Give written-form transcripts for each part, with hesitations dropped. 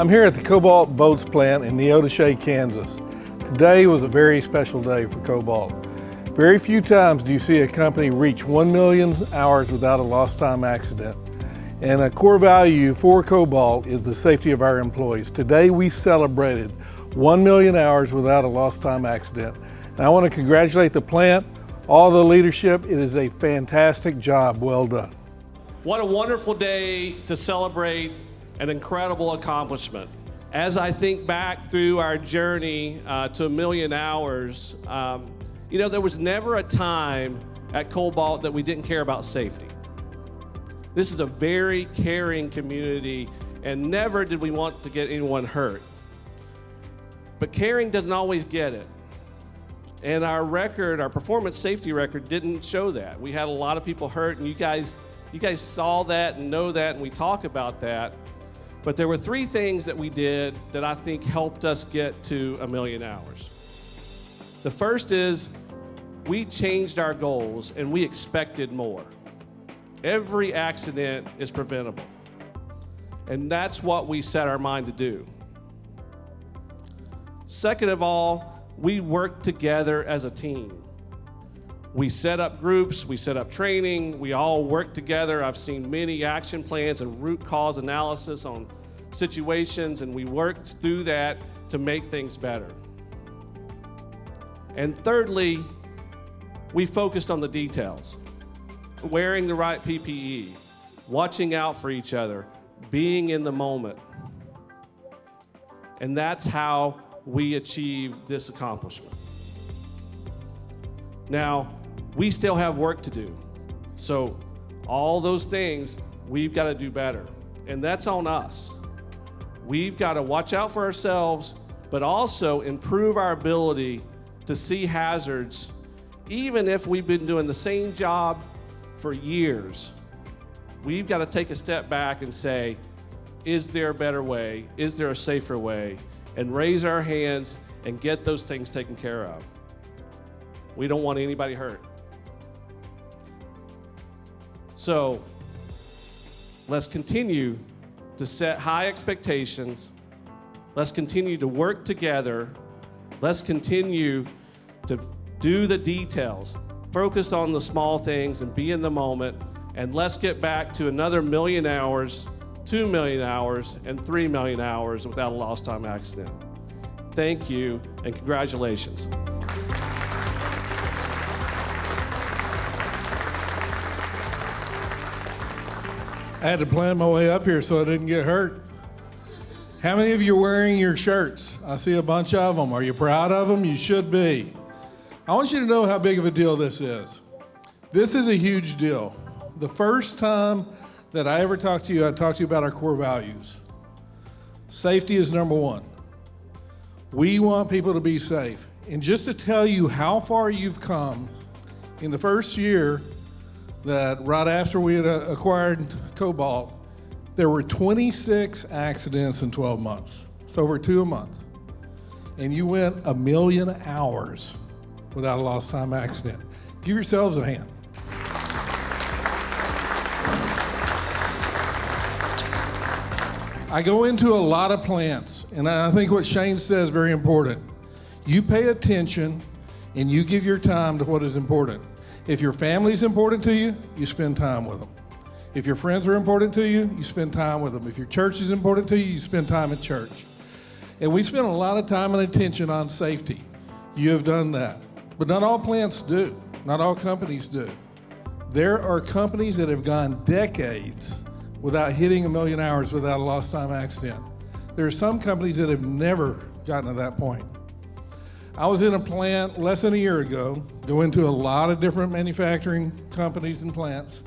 I'm here at the Cobalt Boats plant in Neodesha, Kansas. Today was a very special day for Cobalt. Very few times do you see a company reach 1 million hours without a lost time accident. And a core value for Cobalt is the safety of our employees. Today we celebrated 1 million hours without a lost time accident. And I want to congratulate the plant, all the leadership. It is a fantastic job, well done. What a wonderful day to celebrate an incredible accomplishment. As I think back through our journey to 1 million hours, there was never a time at Cobalt that we didn't care about safety. This is a very caring community, and never did we want to get anyone hurt. But caring doesn't always get it. And our record, our performance safety record, didn't show that. We had a lot of people hurt, and you guys saw that and know that, and we talk about that. But there were 3 things that we did that I think helped us get to 1 million hours. The first is we changed our goals and we expected more. Every accident is preventable. And that's what we set our mind to do. Second of all, we worked together as a team. We set up groups, we set up training, we all work together. I've seen many action plans and root cause analysis on situations, and we worked through that to make things better. And thirdly, we focused on the details. Wearing the right PPE, watching out for each other, being in the moment. And that's how we achieved this accomplishment. Now, we still have work to do. So all those things, we've got to do better. And that's on us. We've got to watch out for ourselves, but also improve our ability to see hazards, even if we've been doing the same job for years. We've got to take a step back and say, is there a better way? Is there a safer way? And raise our hands and get those things taken care of. We don't want anybody hurt. So let's continue to set high expectations. Let's continue to work together. Let's continue to do the details. Focus on the small things and be in the moment. And let's get back to another 1 million hours, 2 million hours, and 3 million hours without a lost time accident. Thank you and congratulations. I had to plan my way up here so I didn't get hurt. How many of you are wearing your shirts? I see a bunch of them. Are you proud of them? You should be. I want you to know how big of a deal this is. This is a huge deal. The first time that I ever talked to you, I talked to you about our core values. Safety is number 1. We want people to be safe. And just to tell you how far you've come, in the first year, that right after we had acquired Cobalt, there were 26 accidents in 12 months. It's over 2 a month. And you went 1 million hours without a lost time accident. Give yourselves a hand. I go into a lot of plants, and I think what Shane says is very important. You pay attention and you give your time to what is important. If your family is important to you, you spend time with them. If your friends are important to you, you spend time with them. If your church is important to you, you spend time at church. And we spend a lot of time and attention on safety. You have done that. But not all plants do. Not all companies do. There are companies that have gone decades without hitting 1 million hours without a lost time accident. There are some companies that have never gotten to that point. I was in a plant less than a year ago, go into a lot of different manufacturing companies and plants,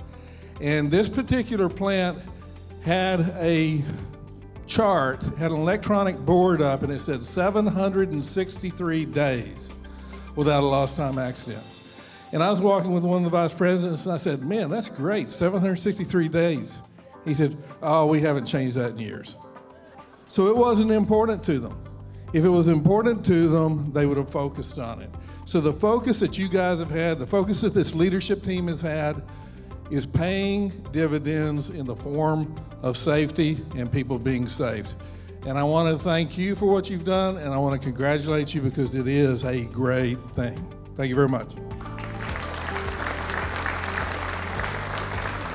and this particular plant had a chart, had an electronic board up, and it said 763 days without a lost time accident. And I was walking with one of the vice presidents, and I said, man, that's great, 763 days. He said, oh, we haven't changed that in years. So it wasn't important to them. If it was important to them, they would have focused on it. So the focus that you guys have had, the focus that this leadership team has had, is paying dividends in the form of safety and people being saved. And I want to thank you for what you've done, and I want to congratulate you because it is a great thing. Thank you very much.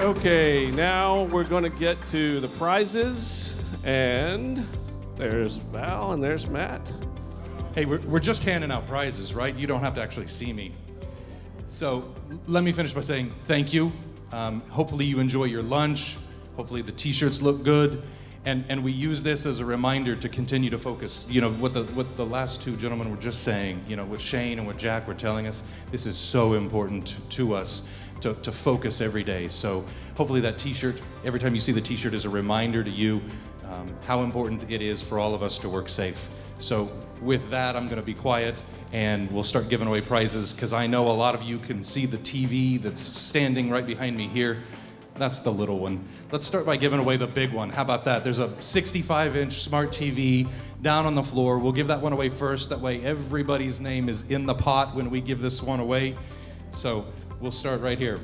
Okay, now we're going to get to the prizes, and there's Val and there's Matt. Hey, we're just handing out prizes, right? You don't have to actually see me. So let me finish by saying thank you. Hopefully you enjoy your lunch. Hopefully the t-shirts look good. And we use this as a reminder to continue to focus. You know, what the last two gentlemen were just saying, you know, what Shane and what Jack were telling us, this is so important to us to focus every day. So hopefully that t-shirt, every time you see the t-shirt, is a reminder to you how important it is for all of us to work safe. So with that, I'm going to be quiet and we'll start giving away prizes because I know a lot of you can see the TV that's standing right behind me here. That's the little one. Let's start by giving away the big one. How about that? There's a 65-inch smart TV down on the floor. We'll give that one away first. That way everybody's name is in the pot when we give this one away. So we'll start right here.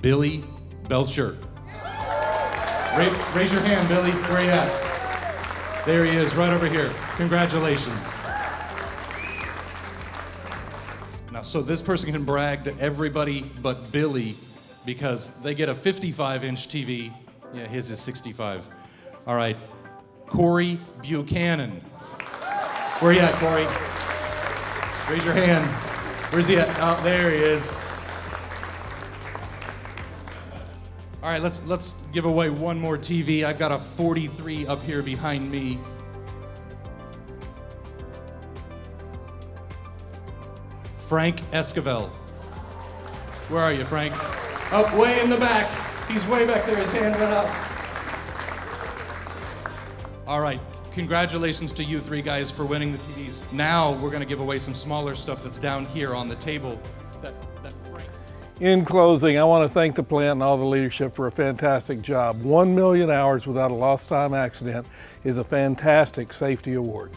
Billy Belcher. Raise your hand, Billy. Where are you at? There he is, right over here. Congratulations. Now, so this person can brag to everybody but Billy because they get a 55-inch TV. Yeah, his is 65. All right, Corey Buchanan. Where are you at, Corey? Raise your hand. Where's he at? Oh, there he is. All right, let's give away one more TV. I've got a 43 up here behind me. Frank Esquivel. Where are you, Frank? Up way in the back. He's way back there. His hand went up. All right. Congratulations to you three guys for winning the TVs. Now we're going to give away some smaller stuff that's down here on the table. That Frank. In closing, I want to thank the plant and all the leadership for a fantastic job. 1 million hours without a lost time accident is a fantastic safety award.